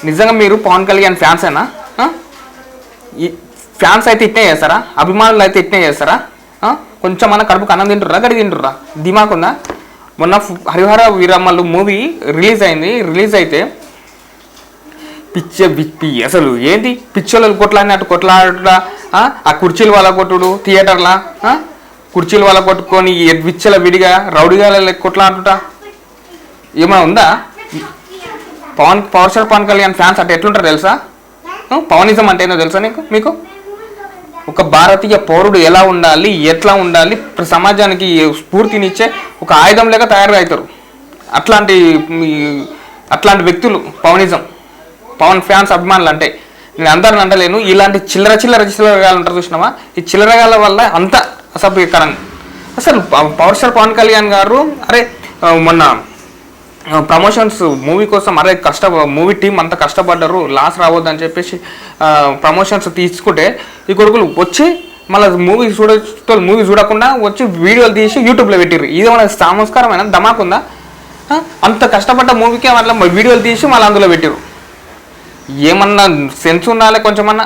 నిజంగా మీరు పవన్ కళ్యాణ్ ఫ్యాన్సేనా? ఈ ఫ్యాన్స్ అయితే ఇట్నే చేస్తారా? అభిమానులు అయితే ఇట్నే చేస్తారా? కొంచెం మన కడుపుకు అన్నం తింటుర్రా, గడి తింటుర్రా? దిమాకుందా? మొన్న హరిహర వీరమ్మలు మూవీ రిలీజ్ అయింది. రిలీజ్ అయితే పిచ్చి అసలు ఏంటి పిచ్చోళ్ళు కొట్లాడినట్టు కొట్లాడ, ఆ కుర్చీలు వాళ్ళ కొట్టుడు థియేటర్లా, కుర్చీలు వాళ్ళ కొట్టుకొని విచ్చల విడిగా రౌడీగా కొట్లాడుట ఏమైనా ఉందా? Power star Pawan Kalyan fans అంటే ఎట్లుంటారు తెలుసా? పవనిజం అంటే ఏందో తెలుసా మీకు? ఒక భారతీయ పౌరుడు ఎలా ఉండాలి, ఎట్లా ఉండాలి, సమాజానికి స్ఫూర్తినిచ్చే ఒక ఆయుధం లేక తయారుగా అవుతారు. అట్లాంటి వ్యక్తులు పవనిజం, పవన్ ఫ్యాన్స్ అభిమానులు అంటే. నేను అందరిని అంటలేను, ఇలాంటి చిల్లరగాలు ఉంటారు చూసినావా? ఈ చిల్లరగాల వల్ల అంత అసభ్యకరంగా. అసలు పవర్ స్టార్ పవన్ కళ్యాణ్ గారు అరే మొన్న ప్రమోషన్స్ మూవీ కోసం మూవీ టీం అంతా కష్టపడ్డారు, లాస్ రావద్దని చెప్పేసి ప్రమోషన్స్ తీసుకుంటే ఈ కొడుకులు వచ్చి మళ్ళీ మూవీ చూడకుండా వచ్చి వీడియోలు తీసి యూట్యూబ్లో పెట్టిర్రు. ఇది మన సంస్కారమైన ధమాకుందా? అంత కష్టపడ్డ మూవీకే మళ్ళీ వీడియోలు తీసి మళ్ళీ అందులో పెట్టిర్రు. ఏమన్నా సెన్స్ ఉండాలి కొంచెమన్నా?